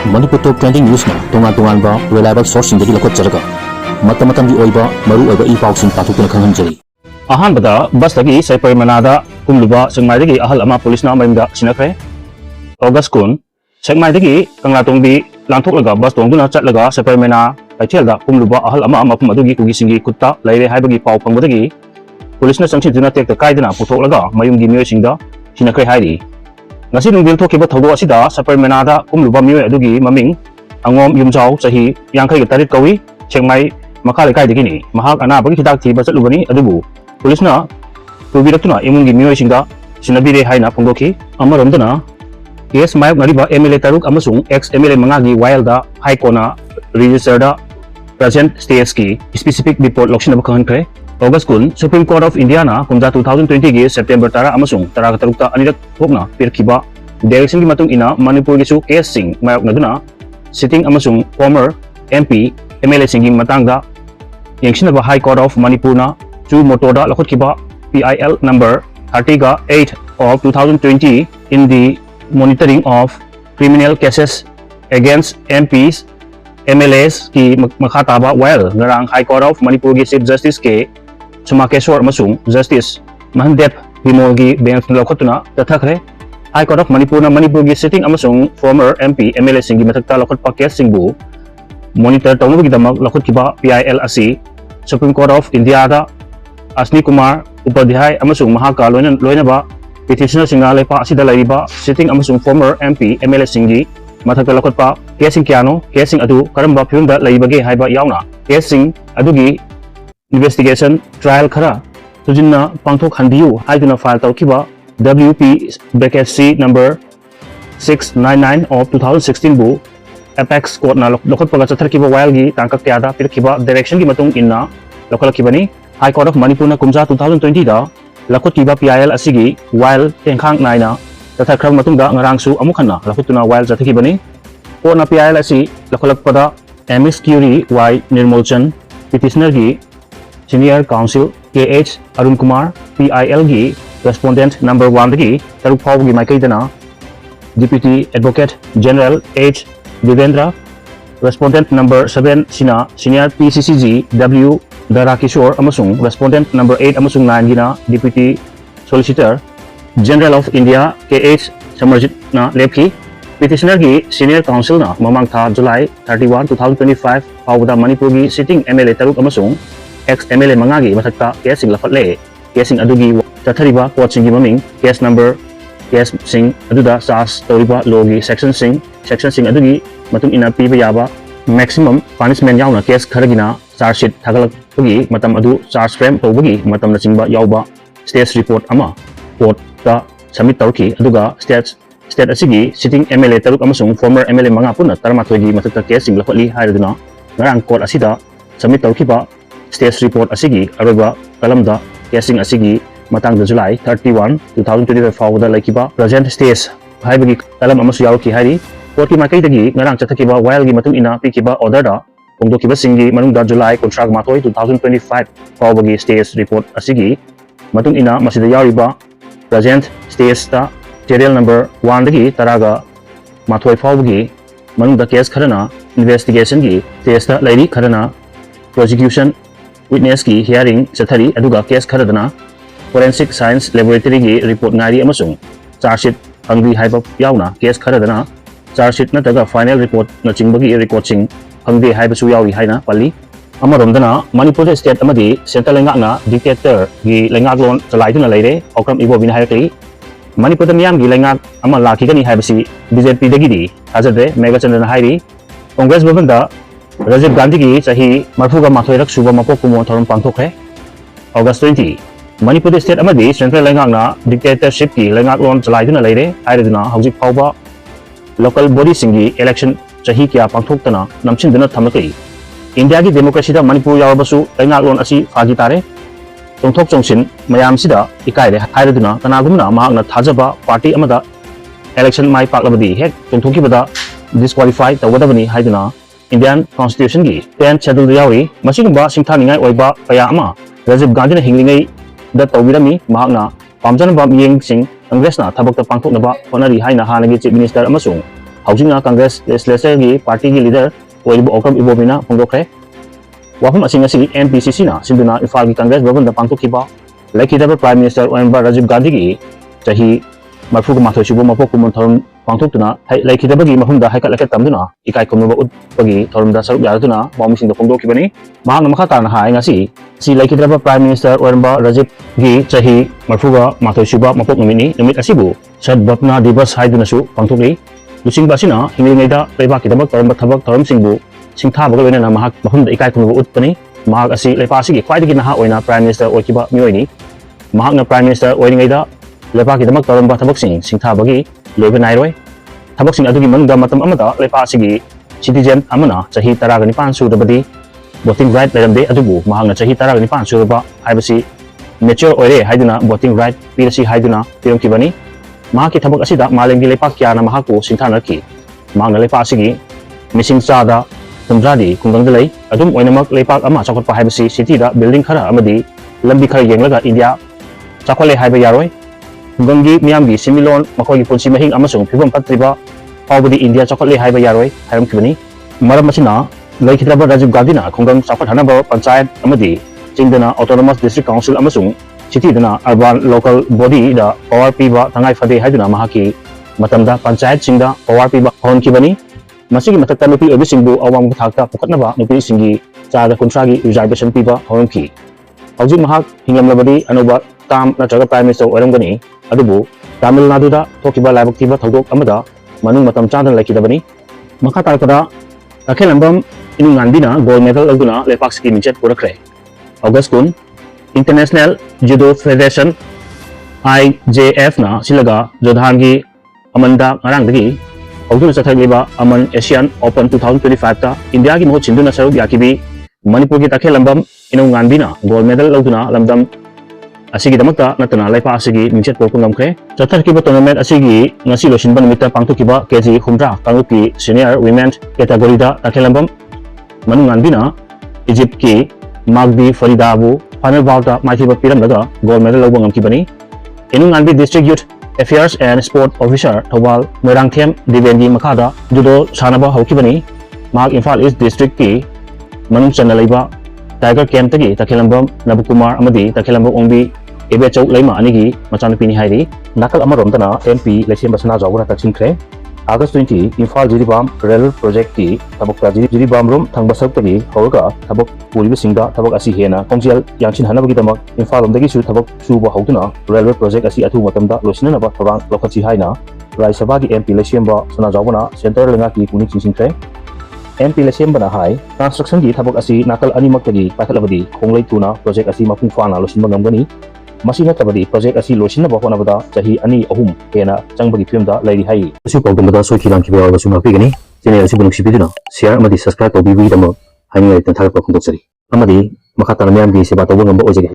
Manipur Top Trending News na tungan-tungan reliable source sindagi lakot jaraga mata-matam di oiba maru oiba ipausing patukuna khanghanjari. Ahanbada bus lagi Saipar Manada kumluba sengmaidagi ahal ama polis na mayamda sinakre. August kun sengmaidagi kanglatongbi langthoklaga bus tongduna chatlaga Saipar Mana kaithelda kumluba ahal ama mafum adugi kugisingi kutta laire haibagi pau phangwadagi polis na sangsiduna tekta kaidana puthoklaga mayumgi miyosingda sinakre hairi. Ngasi nungbil thokiba thawdo asida Saipar Manada kumluba miyoy adugi maming angom yumjau sahi yangkai tarit kawi chengmai makale kaidagi ni mahak anabagi hidak thiba chatlubani adubu polis na tubiratuna imungi miyoy singda sinabire haina phongdoki amaromdana case mayok nariba MLA taruk amasung ex MLA mangagi wilda high kona register da present states ki specific report lokshin ba khankre. August kun Supreme Court of India na kumja 2020 gi September tara amasung tara tarukta anirak thokna pirkiba direction gi matung ina Manipur gi su case sing mayok naduna sitting amasung former MP MLA singi matangda yengsinaba High Court of Manipur na chu motoda lakot kiba PIL number 30 of 2020 in the monitoring of criminal cases against MPs MLAs ki makhataba while ngarang High Court of Manipur gi Chief Justice ke Sumakeswar amasung Justice Mahandep Bimolgi bench lakotuna tathakre. High Court of Manipur na Manipur gi sitting amasung former MP MLA singi mathakta lakot pa case singbu monitor tawnugi damak lakot kiba PIL asi Supreme Court of India da Asni Kumar Upadhyay amasung mahaka loina ba petitioner singa lepa asida laiba sitting amasung former MP MLA singi mathakta lakot pa case sing kyano case sing adu karamba phimda laibage haiba yauna case sing adugi investigation trial khara tujinna pangthok hanbiu haiduna file tawkiba WP/C number 699 of 2016 bu Apex Court na lokot paga chatharkiba while gi tangkak kyada pirkiba direction gi matung inna lokalakibani High Court of Manipur na kumja 2020 da lakot kiba PIL asigi while tengkhang naina tathakrang matungda ngarangsu amukhanna lakotuna while chathakibani court na PIL asi lokalakpada MS Curie Y Nirmolchan petitioner gi Senior Counsel KH Arun Kumar PIL gi respondent number 1 gi taruk phawgi maikaidana Deputy Advocate General H Devendra respondent number 7 sina Senior PCCG W Darakishore amasung respondent number 8 amasung 9 gina Deputy Solicitor General of India KH Samarjit na lepki petitioner gi Senior Counsel na mamang tha July 31 2025 phawda Manipur gi sitting MLA taruk amasung ex MLA mangagi mathakta case sing lafatle case sing adugi tathariba court sing gi maming case number case sing aduda charge toriba logi section sing adugi matung ina piba yaba maximum punishment yauna case kharagina charge sheet thagalak pugi matam adu charge frame tawbagi matam na chingba yauba state report ama court ta submit tawki aduga state asigi sitting MLA taruk amasung former MLA manga punna tarmathoi gi mathakta case sing lafatli hairaduna ngarang court asida submit tawkiba state report asigi aroba kalamda casing asigi matang July 31 2025 fawda laikiba present stage haibagi kalam amasu yawki hairi court ki makai dagi ngarang chathakiba while gi matung ina pikiba order da pongdokiba singi manungda July contract matoi 2025 fawbagi stage report asigi matung ina masida yariba present stage ta serial number 1 dagi taraga mathoi fawbagi manungda case kharana investigation gi stage ta lairi kharana prosecution witness ki hearing chathari aduga case kharadana forensic science laboratory gi report ngari amasung charge sheet angbi haiba yauna case kharadana charge sheet nataga final report na chingbagi record sing angbi haiba su yawi haina pali amaromdana Manipur state amadi central lengak na dictator gi lengak lon chalaiduna leire okram ibo bin haikli Manipur miyam gi lengak ama laki gani haibasi BJP dagi di hazade mega chandana hairi congress bhavanda Rajiv Gandhi ki chahi marfuga mathoirak suba mapok kumo thoron pangthokre. August 20 Manipur state amadi central lengak na dictatorship ki lengak lon chalaiduna leire hairaduna hojik phawba local body singi election chahi kya pangthoktana namchinduna thamlakei India ki democracy da Manipur yawabasu lengak lon asi phagi tare tongthok chongsin mayam sida ikaire hairaduna kanagumna mahakna thajaba party amada election mai paklabadi hek tongthokibada disqualify tawdabani haiduna Indian Constitution gi 10th schedule yawi masigumba singthaningai oiba kaya ama Rajiv Gandhi na hinglingai da tawbirami mahakna pamjanaba miyeng sing Congress na thabakta pangthoknaba honari haina hanagi chief minister amasung Housing Congress Legislature gi party gi leader oibu okam ibobina phongdokre wafam asing asi MPCC na sinduna Imphal gi Congress Bhavan da pangtokhiba laikhidaba Prime Minister Oenba Rajiv Gandhi gi chahi marfu ma thoi subo mapok kumun thorum pangtokna laikhidaba gi mahumda haikat tamduna ikai komba utpagi thorum da saruk yaduna mamising da phongdokhibani mahang makha tarna hai ngasi si laikhidaba Prime Minister Oenba Rajiv gi chahi marfu ma thoi suba mapok numini numit asibu Sadbapna Divas haiduna su pangtokri Lusing basina hingilngaida leipa kidabak taramba thabak taram singbu singthabaga loina mahak mahumda ikai komba utpani mahak asi leipa asigi khwaidagi naha oina Prime Minister oikiba mioini mahakna Prime Minister oingaida leipa kidabak taramba thabak singthabagi loiba nairoi thabak sing adugi manungda matam amada leipa asigi citizen amana chahi 19 surabadi voting right leramde adubu mahakna chahi 19 suraba haibasi mature oire haiduna voting right pirasi haiduna piromkibani mahaki thabak asida malemgi leipak kyana mahaku singthanarki mahakna leipa asigi missing chada tumjadi kungdang delai adum oinamak leipak ama chakotpa haibasi city da building khara amadi lambi khara yenglaga India chakhole haiba yaroi kungdanggi miyamgi similon makogi punsi mahing amasung phibam patriba pawbadi India chakhole haiba yaroi hairamkibani maram asina laikhidraba Rajiv Gandhi na kungdang chakhot hanaba panchayat amadi chingdana autonomous district council amasung city dana urban local body da power piba tangai fade haiduna mahaki matamda panchayat singda power piba honkibani masigi matakta nupi obisingbu awang thakta pukatnaba nupi singi chada kuntragi reservation piba horonki hauji mahak hingamlabadi anuba tam natraga Prime Minister oiramgani adubu Tamil Nadu da thokiba laibak tiba thodok amada manung matam chadan laikidabani makha tarpada akhelambam inungandina gold medal aguna lepak ski minchet purakre August kun International Judo Federation IJF na silaga jodhangi amanda ngarangdagi Auduna Chathagliba Aman Asian Open 2025 ta India gi mohut sinduna saruk yakibi Manipur gi takhelambam inungandina gold medal lauduna lamdam asigi damakta natana laipa asigi mingchet porpun ngamkre chatharkiba tournament asigi ngasi losinba numita pangthokiba kg humra kangupi senior women category da takhelambam manungandina Egypt ki Magdi Faridabu final bout da maithiba piramdaga gold medal lawba ngamkibani inungandbi district youth Affairs and Sport Officer Thawal Moirangthem Divendi Makada Judo Sanaba Hokibani Mahak Imphal East District ki Manung Chana Leiba Tiger Camp tagi takhelambam Nabukumar amadi takhelambam ongbi ebe chau leima anigi machanupini hairi nakal amaromdana MP Lesemba Sanajaobana taksinkhre August 20 Imphal Jiribam Railway Project ki tabokta Jiribam rom thangba saktagi hawga tabok puriba singda tabok asi hena kongjel yangshin hanabagi damak Imphal omdagi su tabok suba hawtuna Railway Project asi athu matamda losinanaba thabang lokhachi haina Rai Sabha gi MP Lesemba Sanajaobana Centre lenga ki punik singkhre MP Lesemba na hai construction gi tabok asi nakal animak tagi pathalabadi khonglei tuna project asi mapung fana losinba ngamgani masina tabadi project asi losinaba honabada chahi ani ahum hena changbagi filmda lairi hai asu kawdamada soikilam kibawa basuma pigani channel asi bunuk sibiduna share amadi subscribe to bibi damo haingai tan thar pa khondok sari amadi makha tan myam gi seba to ngamba ojege